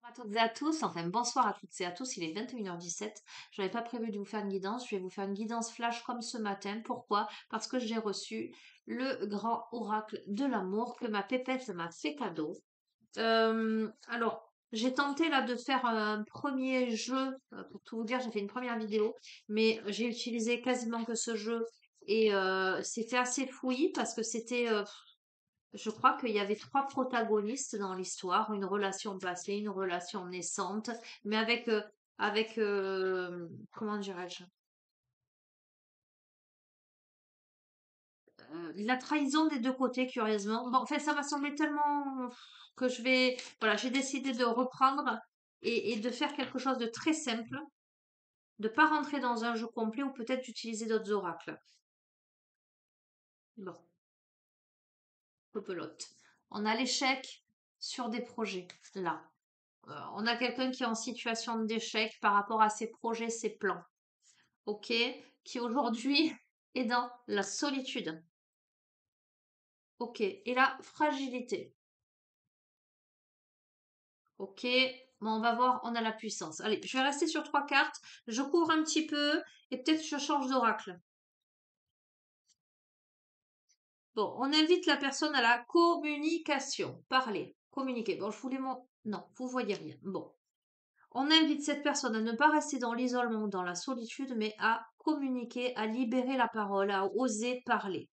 À toutes et à tous, enfin bonsoir à toutes et à tous, il est 21h17. Je n'avais pas prévu de vous faire une guidance, je vais vous faire une guidance flash comme ce matin. Pourquoi? Parce que j'ai reçu le grand oracle de l'amour que ma pépette m'a fait cadeau. Alors, j'ai tenté là de faire un premier jeu, pour tout vous dire, j'ai fait une première vidéo, mais j'ai utilisé quasiment que ce jeu et c'était assez fouillis parce que c'était je crois qu'il y avait trois protagonistes dans l'histoire, une relation passée, une relation naissante, mais avec comment dirais-je, la trahison des deux côtés, curieusement. Bon, enfin, ça m'a semblé tellement que voilà, j'ai décidé de reprendre et de faire quelque chose de très simple, de pas rentrer dans un jeu complet ou peut-être d'utiliser d'autres oracles. Bon, pelote. On a l'échec sur des projets, là. On a quelqu'un qui est en situation d'échec par rapport à ses projets, ses plans, ok, qui aujourd'hui est dans la solitude, ok, et la fragilité, ok. Bon, on va voir, on a la puissance. Allez, je vais rester sur trois cartes, je couvre un petit peu et peut-être je change d'oracle. Bon, on invite la personne à la communication, parler, communiquer. Bon, je voulais non, vous voyez rien. Bon, on invite cette personne à ne pas rester dans l'isolement, dans la solitude, mais à communiquer, à libérer la parole, à oser parler.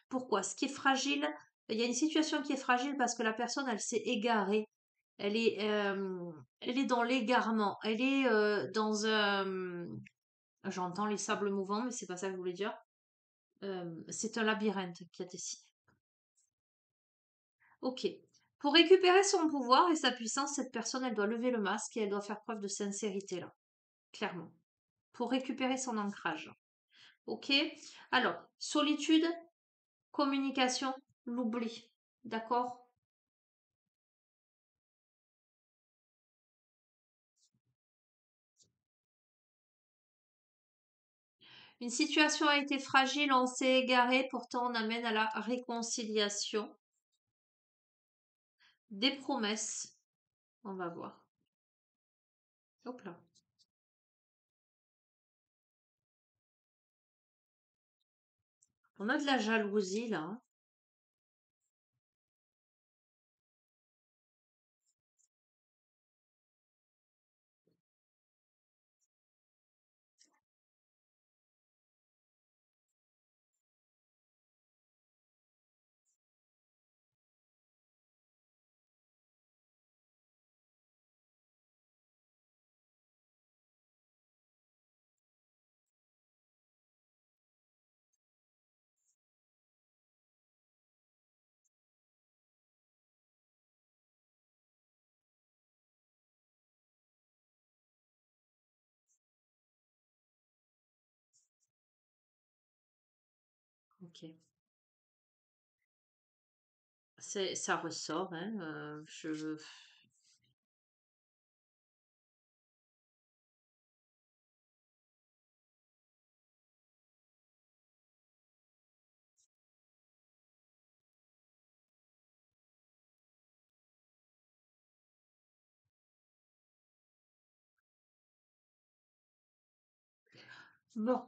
Pourquoi? Ce qui est fragile, il y a une situation qui est fragile parce que la personne, elle s'est égarée. Elle est dans l'égarement. Elle est dans un... J'entends les sables mouvants, mais c'est pas ça que je voulais dire. C'est un labyrinthe qui a décidé. Ok. Pour récupérer son pouvoir et sa puissance, cette personne, elle doit lever le masque et elle doit faire preuve de sincérité là, clairement, pour récupérer son ancrage. Ok? Alors, solitude, communication, l'oubli. D'accord? Une situation a été fragile, on s'est égaré, pourtant on amène à la réconciliation. Des promesses. On va voir. Hop là. On a de la jalousie là, hein. Ok. Ça ressort, hein. Bon,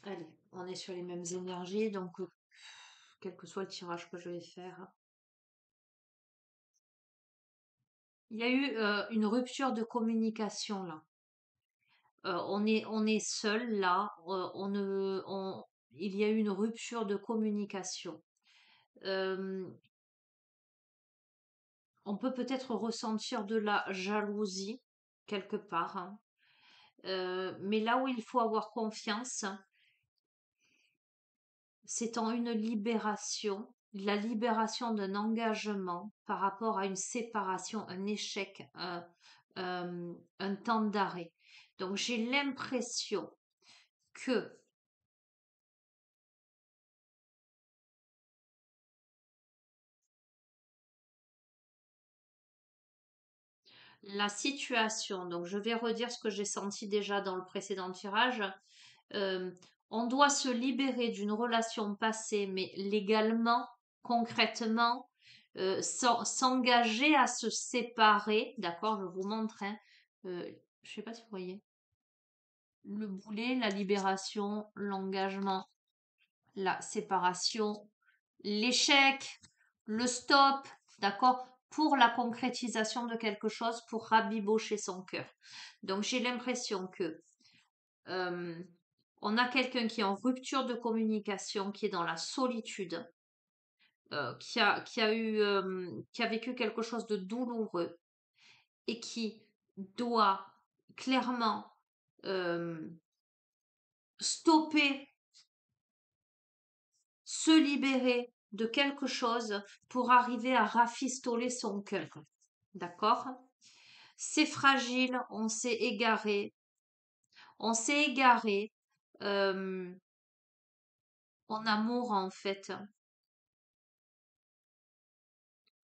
allez, on est sur les mêmes énergies, donc quel que soit le tirage que je vais faire. Il y a eu une rupture de communication là. On est seul là. Il y a eu une rupture de communication. Euh, on peut peut-être ressentir de la jalousie quelque part, hein. Mais là où il faut avoir confiance, c'est en une libération, la libération d'un engagement par rapport à une séparation, un échec, un temps d'arrêt. Donc j'ai l'impression que la situation, donc je vais redire ce que j'ai senti déjà dans le précédent tirage, euh, on doit se libérer d'une relation passée, mais légalement, concrètement, s'engager à se séparer, d'accord? Je vous montre, hein. Je sais pas si vous voyez. Le boulet, la libération, l'engagement, la séparation, l'échec, le stop, d'accord? Pour la concrétisation de quelque chose, pour rabibocher son cœur. Donc j'ai l'impression que euh, on a quelqu'un qui est en rupture de communication, qui est dans la solitude, qui a vécu quelque chose de douloureux et qui doit clairement euh, stopper, se libérer de quelque chose pour arriver à rafistoler son cœur. D'accord? C'est fragile, on s'est égaré euh, en amour en fait.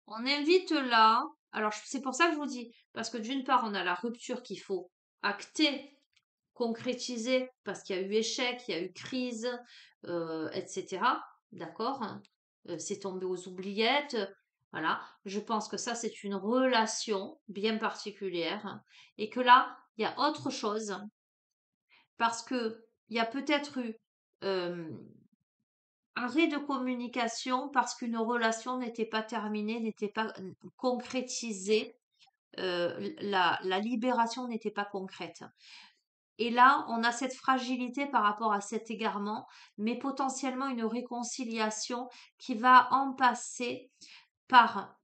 On invite là, alors c'est pour ça que je vous dis, parce que d'une part, on a la rupture qu'il faut acter, concrétiser, parce qu'il y a eu échec, il y a eu crise, etc. D'accord? C'est tombé aux oubliettes. Voilà. Je pense que ça, c'est une relation bien particulière. Et que là, il y a autre chose, parce que il y a peut-être eu euh, arrêt de communication parce qu'une relation n'était pas terminée, n'était pas concrétisée, la libération n'était pas concrète. Et là, on a cette fragilité par rapport à cet égarement, mais potentiellement une réconciliation qui va en passer par,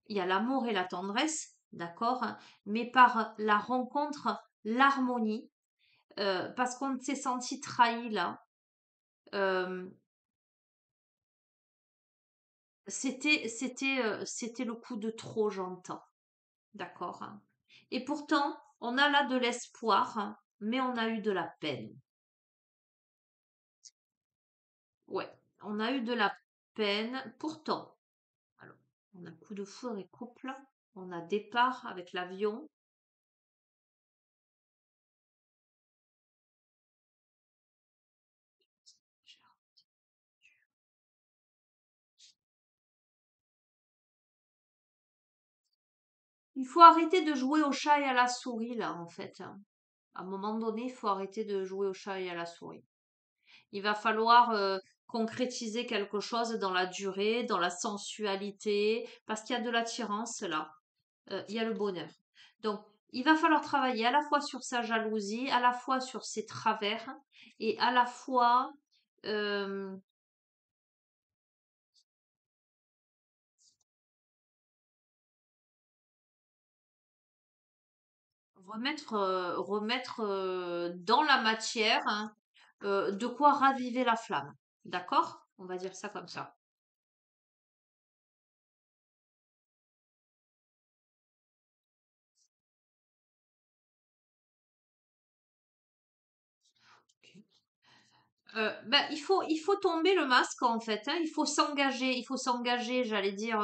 il y a l'amour et la tendresse, d'accord, mais par la rencontre, l'harmonie, parce qu'on s'est senti trahi là. Euh, c'était le coup de trop, j'entends. D'accord. Et pourtant, on a là de l'espoir, mais on a eu de la peine. Ouais, on a eu de la peine. Pourtant, alors, on a coup de foudre et couple. On a départ avec l'avion. Il faut arrêter de jouer au chat et à la souris, là, en fait. À un moment donné, il faut arrêter de jouer au chat et à la souris. Il va falloir concrétiser quelque chose dans la durée, dans la sensualité, parce qu'il y a de l'attirance là, il y a le bonheur. Donc, il va falloir travailler à la fois sur sa jalousie, à la fois sur ses travers, et à la fois euh, remettre dans la matière, hein, de quoi raviver la flamme. D'accord? On va dire ça comme ça. Il faut tomber le masque en fait, hein. Il faut s'engager, j'allais dire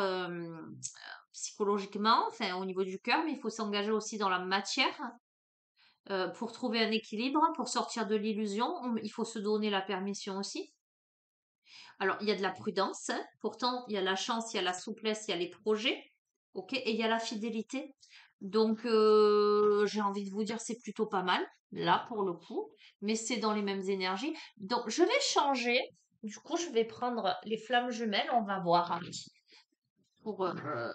psychologiquement, enfin au niveau du cœur, mais il faut s'engager aussi dans la matière pour trouver un équilibre, pour sortir de l'illusion. Il faut se donner la permission aussi. Alors il y a de la prudence, hein. Pourtant il y a la chance, il y a la souplesse, il y a les projets, ok, et il y a la fidélité. Donc j'ai envie de vous dire c'est plutôt pas mal là pour le coup, mais c'est dans les mêmes énergies. Donc je vais changer. Du coup, je vais prendre les flammes jumelles. On va voir hein, pour, euh,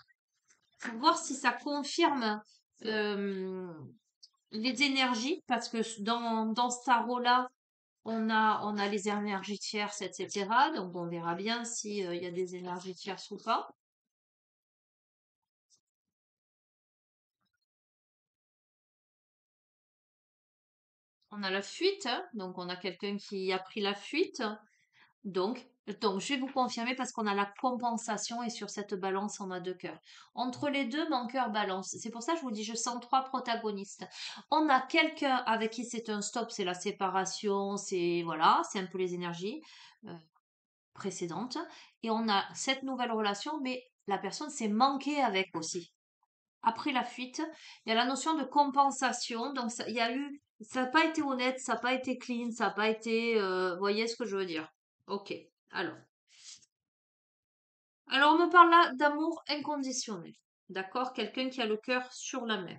pour voir si ça confirme euh, les énergies, parce que dans ce tarot-là, on a les énergies tierces, etc. Donc on verra bien s'il y a des énergies tierces ou pas. On a la fuite, hein, donc on a quelqu'un qui a pris la fuite. Donc, donc, je vais vous confirmer parce qu'on a la compensation et sur cette balance, on a deux cœurs. Entre les deux, mon cœur balance. C'est pour ça que je vous dis, je sens trois protagonistes. On a quelqu'un avec qui c'est un stop, c'est la séparation, c'est voilà, c'est un peu les énergies euh, précédentes. Et on a cette nouvelle relation, mais la personne s'est manquée avec aussi. Après la fuite, il y a la notion de compensation. Donc, il y a eu, ça n'a pas été honnête, ça n'a pas été clean, ça n'a pas été, vous voyez ce que je veux dire? Ok. Alors, Alors, on me parle là d'amour inconditionnel. D'accord? Quelqu'un qui a le cœur sur la main.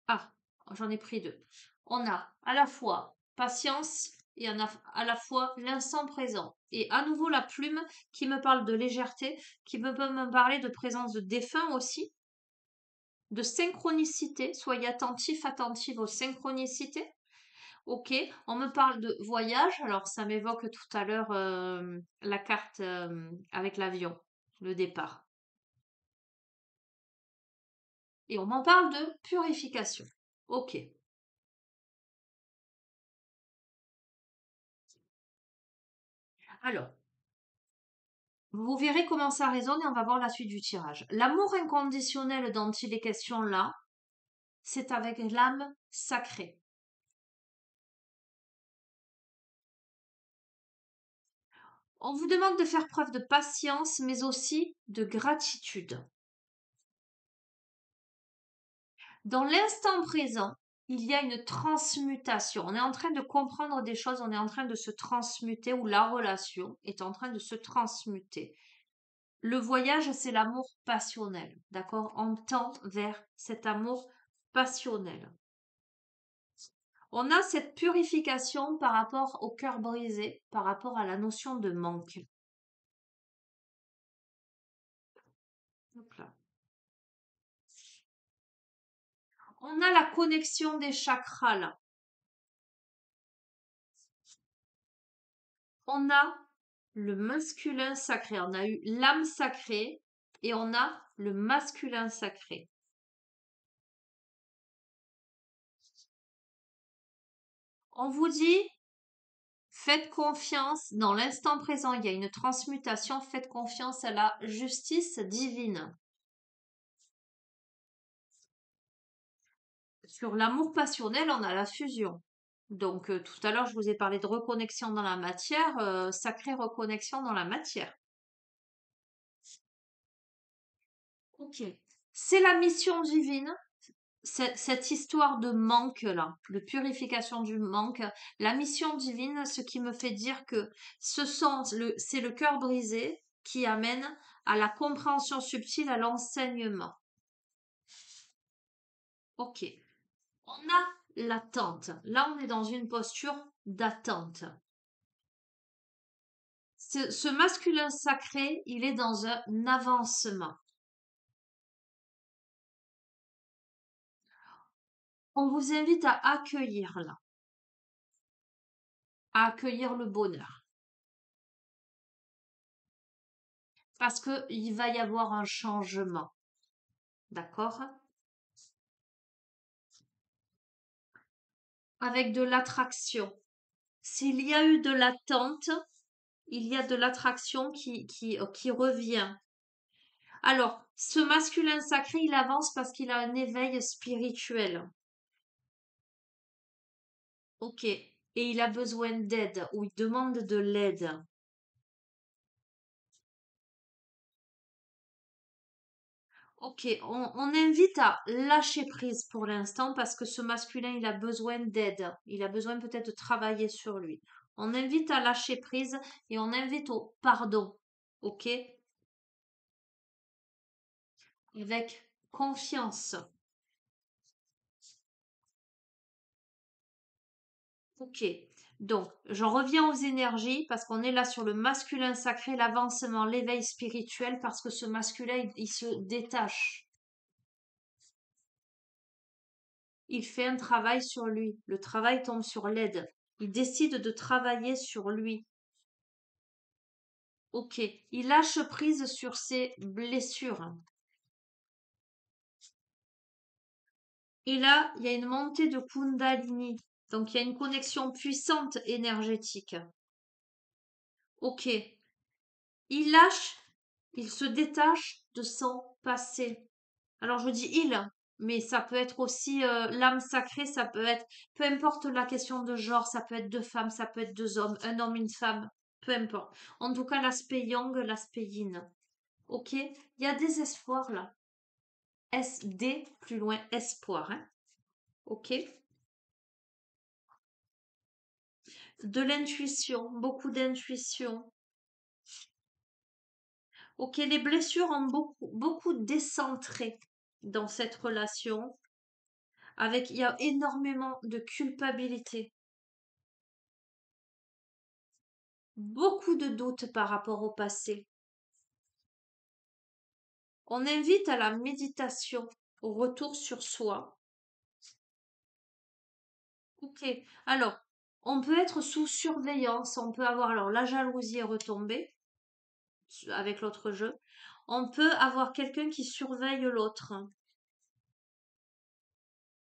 Ah, j'en ai pris deux. On a à la fois patience et on a à la fois l'instant présent. Et à nouveau la plume qui me parle de légèreté, qui peut me parler de présence de défunt aussi, de synchronicité. Soyez attentif, attentive aux synchronicités. Ok, on me parle de voyage. Alors ça m'évoque tout à l'heure la carte avec l'avion, le départ. Et on m'en parle de purification. Ok. Alors, vous verrez comment ça résonne et on va voir la suite du tirage. L'amour inconditionnel dont il est question là, c'est avec l'âme sacrée. On vous demande de faire preuve de patience, mais aussi de gratitude. Dans l'instant présent, il y a une transmutation. On est en train de comprendre des choses, on est en train de se transmuter, ou la relation est en train de se transmuter. Le voyage, c'est l'amour passionnel, d'accord? On tend vers cet amour passionnel. On a cette purification par rapport au cœur brisé, par rapport à la notion de manque. Hop là. On a la connexion des chakras là. On a le masculin sacré. On a eu l'âme sacrée et on a le masculin sacré. On vous dit, faites confiance. Dans l'instant présent, il y a une transmutation. Faites confiance à la justice divine. Sur l'amour passionnel, on a la fusion. Donc, tout à l'heure, je vous ai parlé de reconnexion dans la matière, sacrée reconnexion dans la matière. Ok. C'est la mission divine, cette histoire de manque-là, de purification du manque. La mission divine, ce qui me fait dire que c'est le cœur brisé qui amène à la compréhension subtile, à l'enseignement. Ok. On a l'attente. Là, on est dans une posture d'attente. Ce masculin sacré, il est dans un avancement. On vous invite à accueillir là, à accueillir le bonheur. Parce qu'il va y avoir un changement. D'accord? Avec de l'attraction. S'il y a eu de l'attente, il y a de l'attraction qui revient. Alors, ce masculin sacré, il avance parce qu'il a un éveil spirituel. Ok. Et il a besoin d'aide ou il demande de l'aide. Ok, on invite à lâcher prise pour l'instant parce que ce masculin, il a besoin d'aide. Il a besoin peut-être de travailler sur lui. On invite à lâcher prise et on invite au pardon. Ok? Avec confiance. Ok. Donc, j'en reviens aux énergies parce qu'on est là sur le masculin sacré, l'avancement, l'éveil spirituel parce que ce masculin, il se détache. Il fait un travail sur lui. Le travail tombe sur l'aide. Il décide de travailler sur lui. Ok. Il lâche prise sur ses blessures. Et là, il y a une montée de Kundalini. Donc, il y a une connexion puissante énergétique. Ok. Il lâche, il se détache de son passé. Alors, je dis il, mais ça peut être aussi l'âme sacrée, ça peut être, peu importe la question de genre, ça peut être deux femmes, ça peut être deux hommes, un homme, une femme, peu importe. En tout cas, l'aspect yang, l'aspect yin. Ok? Il y a des espoirs là. SD, plus loin, espoir. Hein? Ok? De l'intuition, beaucoup d'intuition. Ok, les blessures ont beaucoup décentré dans cette relation. Il y a énormément de culpabilité, beaucoup de doutes par rapport au passé. On invite à la méditation, au retour sur soi. Ok, alors, on peut être sous surveillance, on peut avoir, alors la jalousie est retombée avec l'autre jeu. On peut avoir quelqu'un qui surveille l'autre.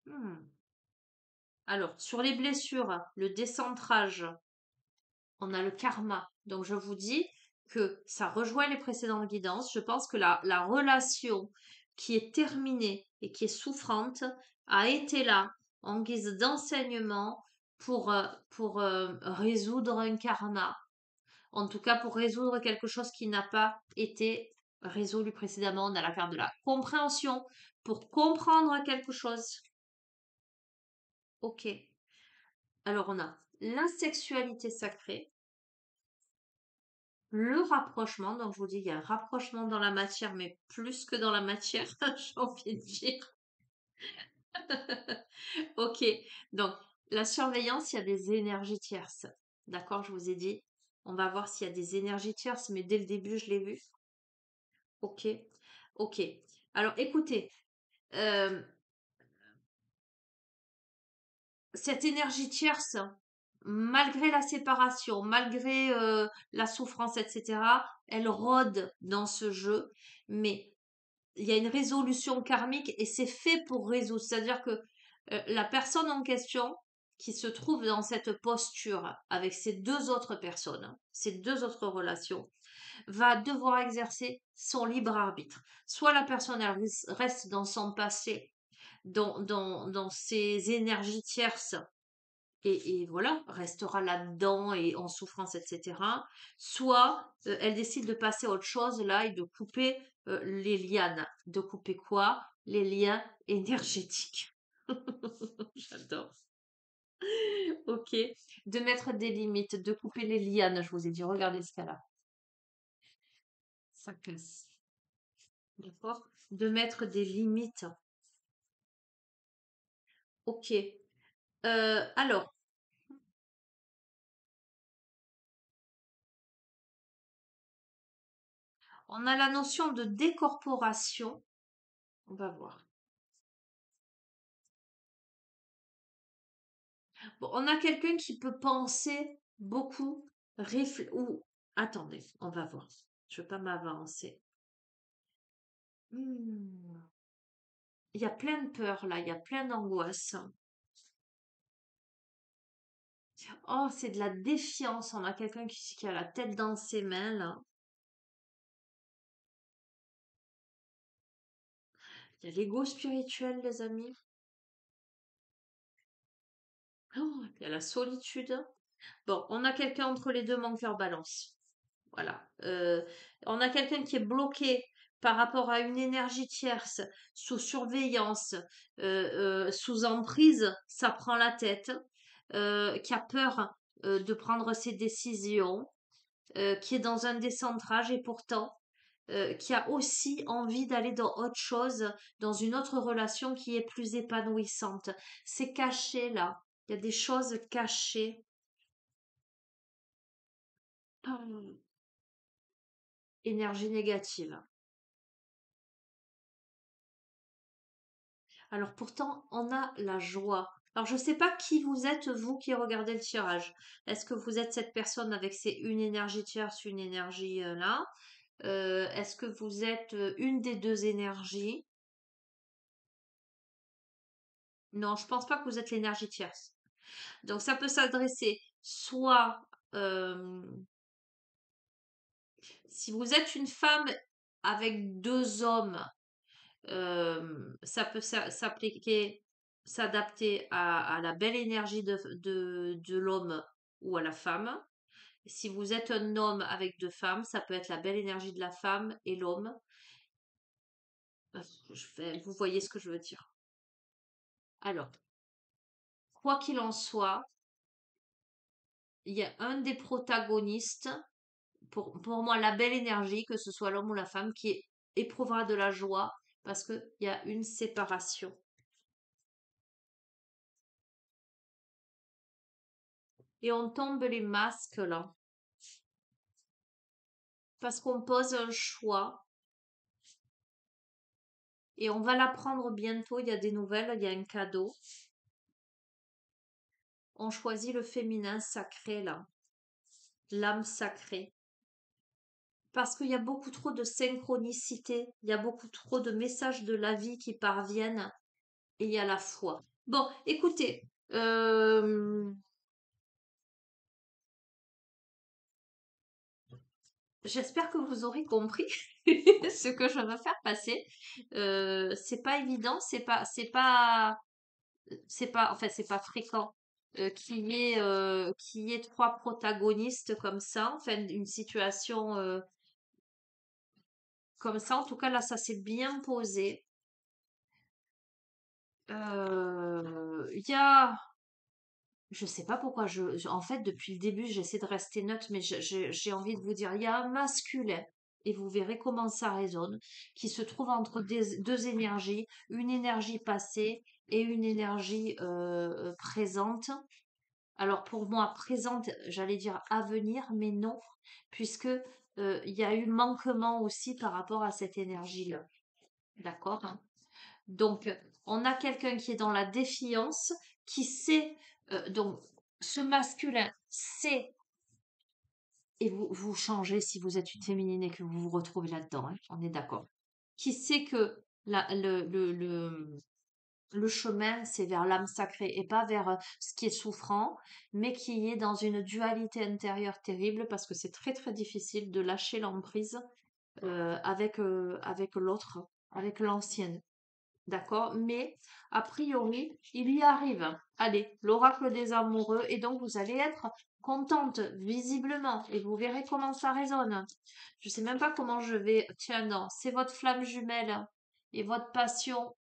Hmm. Alors, sur les blessures, le décentrage, on a le karma. Donc, je vous dis que ça rejoint les précédentes guidances. Je pense que la relation qui est terminée et qui est souffrante a été là en guise d'enseignement pour résoudre un karma. En tout cas, pour résoudre quelque chose qui n'a pas été résolu précédemment. On a la carte de la compréhension pour comprendre quelque chose. Ok. Alors, on a la sexualité sacrée, le rapprochement. Donc, je vous dis, il y a un rapprochement dans la matière, mais plus que dans la matière, j'ai envie de dire. Ok. Donc, la surveillance, il y a des énergies tierces. D'accord, je vous ai dit. On va voir s'il y a des énergies tierces, mais dès le début, je l'ai vu. Ok. Ok. Alors, écoutez, euh, cette énergie tierce, malgré la séparation, malgré la souffrance, etc., elle rôde dans ce jeu, mais il y a une résolution karmique et c'est fait pour résoudre. C'est-à-dire que la personne en question qui se trouve dans cette posture avec ces deux autres personnes, ces deux autres relations, va devoir exercer son libre arbitre. Soit la personne elle reste dans son passé, dans ses énergies tierces, et voilà, restera là-dedans et en souffrance, etc. Soit elle décide de passer à autre chose là et de couper les lianes. De couper quoi? Les liens énergétiques. J'adore. Ok. De mettre des limites, de couper les lianes, je vous ai dit, regardez ce cas-là. Ça casse. D'accord? De mettre des limites. Ok. Alors, on a la notion de décorporation. On va voir. Bon, on a quelqu'un qui peut penser beaucoup, ou attendez, on va voir. Je veux pas m'avancer. Hmm. Il y a plein de peur là, il y a plein d'angoisse. Oh, c'est de la défiance. On a quelqu'un qui a la tête dans ses mains là. Il y a l'ego spirituel, les amis. Oh, il y a la solitude. Bon, on a quelqu'un entre les deux, mon cœur balance. Voilà. On a quelqu'un qui est bloqué par rapport à une énergie tierce, sous surveillance, sous emprise, ça prend la tête, qui a peur de prendre ses décisions, qui est dans un décentrage et pourtant qui a aussi envie d'aller dans autre chose, dans une autre relation qui est plus épanouissante. C'est caché là. Il y a des choses cachées. Hum, Énergie négative. Alors pourtant, on a la joie. Alors je ne sais pas qui vous êtes, vous qui regardez le tirage. Est-ce que vous êtes cette personne avec une énergie tierce, une énergie là? Est-ce que vous êtes une des deux énergies? Non, je pense pas que vous êtes l'énergie tierce. Donc ça peut s'adresser soit si vous êtes une femme avec deux hommes, ça peut s'appliquer, s'adapter à la belle énergie de l'homme ou à la femme. Si vous êtes un homme avec deux femmes, ça peut être la belle énergie de la femme et l'homme. Vous voyez ce que je veux dire. Alors, quoi qu'il en soit, il y a un des protagonistes pour moi, la belle énergie, que ce soit l'homme ou la femme, qui éprouvera de la joie parce qu'il y a une séparation. Et on tombe les masques là. Parce qu'on pose un choix. Et on va l'apprendre bientôt. Il y a des nouvelles, il y a un cadeau. On choisit le féminin sacré là. L'âme sacrée. Parce qu'il y a beaucoup trop de synchronicité. Il y a beaucoup trop de messages de la vie qui parviennent. Et il y a la foi. Bon, écoutez. J'espère que vous aurez compris ce que je veux faire passer. C'est pas évident, enfin, c'est pas fréquent qu'il y ait trois protagonistes comme ça, enfin, une situation comme ça. En tout cas, là, ça s'est bien posé. Il y a, je sais pas pourquoi en fait, depuis le début, j'essaie de rester neutre, mais j'ai envie de vous dire, il y a un masculin, et vous verrez comment ça résonne, qui se trouve entre deux énergies, une énergie passée et une énergie présente. Alors pour moi, présente, j'allais dire à venir, mais non, puisque il y a eu manquement aussi par rapport à cette énergie-là. D'accord? Hein. Donc, on a quelqu'un qui est dans la défiance, qui sait, donc, ce masculin sait, et vous changez si vous êtes une féminine et que vous vous retrouvez là-dedans, hein, on est d'accord, qui sait que le chemin, c'est vers l'âme sacrée et pas vers ce qui est souffrant, mais qui est dans une dualité intérieure terrible parce que c'est très très difficile de lâcher l'emprise avec l'autre, avec l'ancienne. D'accord? Mais, a priori, il y arrive. Allez, l'oracle des amoureux. Et donc, vous allez être contente, visiblement. Et vous verrez comment ça résonne. Je sais même pas comment je vais. Tiens, non, c'est votre flamme jumelle. Et votre passion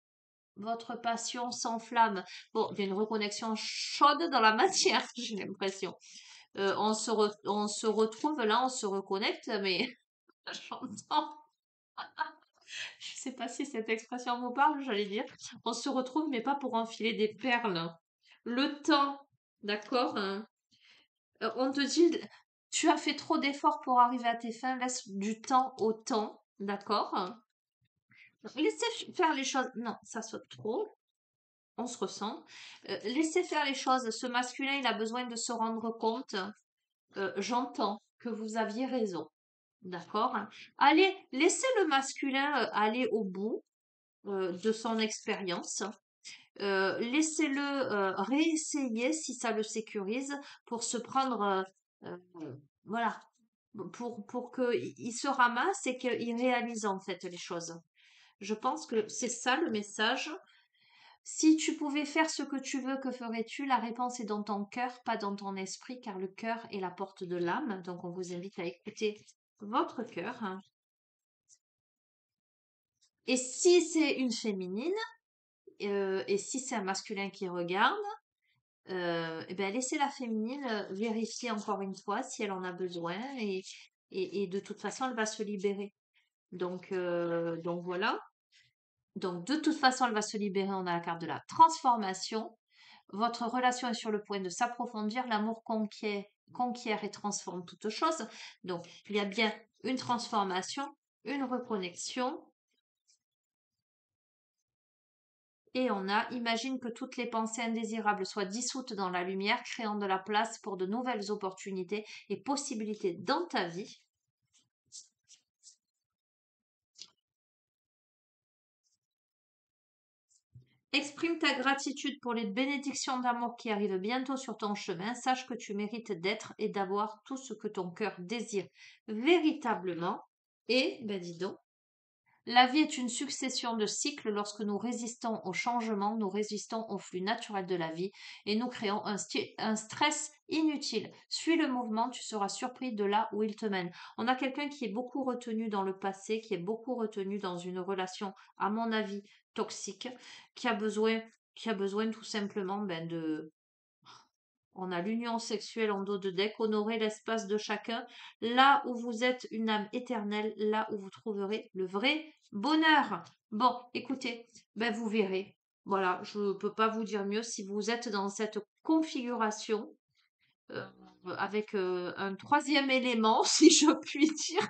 s'enflamme. Bon, il y a une reconnexion chaude dans la matière, j'ai l'impression. On se retrouve là, on se reconnecte, mais j'entends. Je sais pas si cette expression vous parle, j'allais dire. On se retrouve, mais pas pour enfiler des perles. Le temps, d'accord? Hein. On te dit, tu as fait trop d'efforts pour arriver à tes fins, laisse du temps au temps, d'accord? Hein. Laissez faire les choses. Non, ça saute trop. On se ressent. Laissez faire les choses. Ce masculin, il a besoin de se rendre compte. J'entends que vous aviez raison. D'accord? Hein. Allez, laissez le masculin aller au bout de son expérience. Laissez-le réessayer si ça le sécurise pour se prendre, voilà, pour qu'il se ramasse et qu'il réalise en fait les choses. Je pense que c'est ça le message. Si tu pouvais faire ce que tu veux, que ferais-tu? La réponse est dans ton cœur, pas dans ton esprit, car le cœur est la porte de l'âme. Donc on vous invite à écouter votre cœur. Hein. Et si c'est une féminine, et si c'est un masculin qui regarde, eh ben, laissez la féminine vérifier encore une fois si elle en a besoin et de toute façon, elle va se libérer. Donc voilà. Donc de toute façon, elle va se libérer. On a la carte de la transformation. Votre relation est sur le point de s'approfondir. L'amour conquiert et transforme toute chose. Donc il y a bien une transformation, une reconnexion. Et on a, imagine que toutes les pensées indésirables soient dissoutes dans la lumière, créant de la place pour de nouvelles opportunités et possibilités dans ta vie. Exprime ta gratitude pour les bénédictions d'amour qui arrivent bientôt sur ton chemin. Sache que tu mérites d'être et d'avoir tout ce que ton cœur désire véritablement. Et, ben dis donc, la vie est une succession de cycles. Lorsque nous résistons au changement, nous résistons au flux naturel de la vie et nous créons un stress inutile. Suis le mouvement, tu seras surpris de là où il te mène. On a quelqu'un qui est beaucoup retenu dans le passé, qui est beaucoup retenu dans une relation, à mon avis, toxique, qui a besoin tout simplement ben, On a l'union sexuelle en dos de deck, honorer l'espace de chacun. Là où vous êtes une âme éternelle, là où vous trouverez le vrai bonheur. Bon, écoutez, ben vous verrez. Voilà, je ne peux pas vous dire mieux si vous êtes dans cette configuration euh, avec un troisième élément, si je puis dire,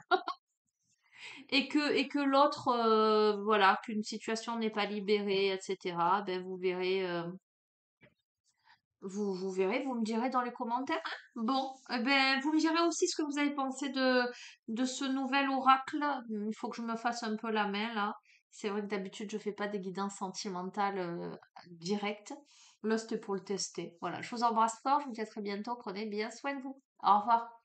et que l'autre, voilà, qu'une situation n'est pas libérée, etc. Ben vous verrez. Vous verrez, vous me direz dans les commentaires. Bon, eh ben, vous me direz aussi ce que vous avez pensé de ce nouvel oracle. Il faut que je me fasse un peu la main là. C'est vrai que d'habitude, je fais pas des guidances sentimentales directes. Là, c'était pour le tester. Voilà, je vous embrasse fort, je vous dis à très bientôt. Prenez bien soin de vous. Au revoir.